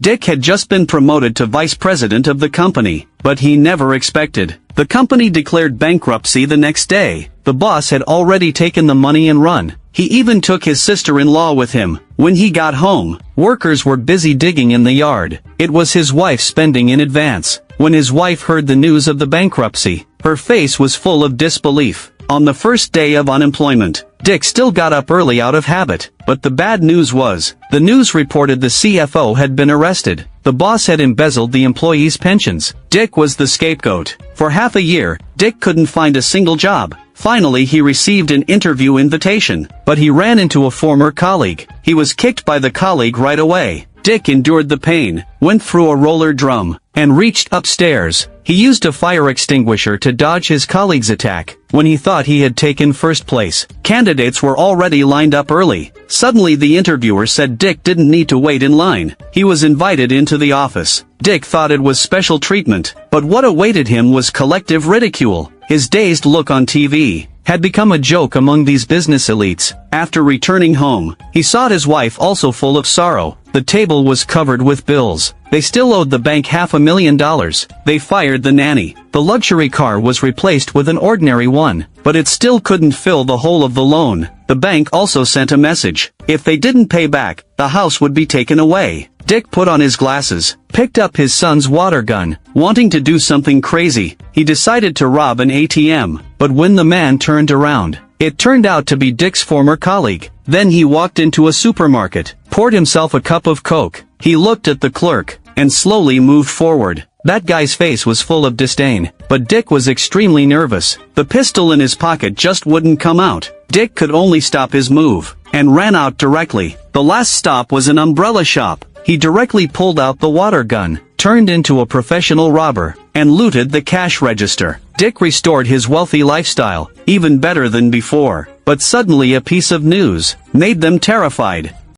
Dick had just been promoted to vice president of the company, but he never expected. The company declared bankruptcy the next day. The boss had already taken the money and run. He even took his sister-in-law with him. When he got home, workers were busy digging in the yard. It was his wife spending in advance. When his wife heard the news of the bankruptcy, her face was full of disbelief. On the first day of unemployment, Dick still got up early out of habit, but the bad news was, the news reported the CFO had been arrested. The boss had embezzled the employees' pensions. Dick was the scapegoat. For half a year, Dick couldn't find a single job. Finally he received an interview invitation, but he ran into a former colleague. He was kicked by the colleague right away. Dick endured the pain, went through a roller drum, and reached upstairs. He used a fire extinguisher to dodge his colleague's attack. When he thought he had taken first place, candidates were already lined up early. Suddenly the interviewer said Dick didn't need to wait in line. He was invited into the office. Dick thought it was special treatment, but what awaited him was collective ridicule. His dazed look on TV had become a joke among these business elites. After returning home, he saw his wife also full of sorrow. The table was covered with bills. They still owed the bank $500,000. They fired the nanny. The luxury car was replaced with an ordinary one, but it still couldn't fill the whole of the loan. The bank also sent a message. If they didn't pay back, the house would be taken away. Dick put on his glasses, picked up his son's water gun. Wanting to do something crazy, he decided to rob an ATM. But when the man turned around, it turned out to be Dick's former colleague. Then he walked into a supermarket, poured himself a cup of Coke. He looked at the clerk, and slowly moved forward. That guy's face was full of disdain, but Dick was extremely nervous. The pistol in his pocket just wouldn't come out. Dick could only stop his move, and ran out directly. The last stop was an umbrella shop. He directly pulled out the water gun, turned into a professional robber, and looted the cash register. Dick restored his wealthy lifestyle, even better than before. But suddenly a piece of news made them terrified.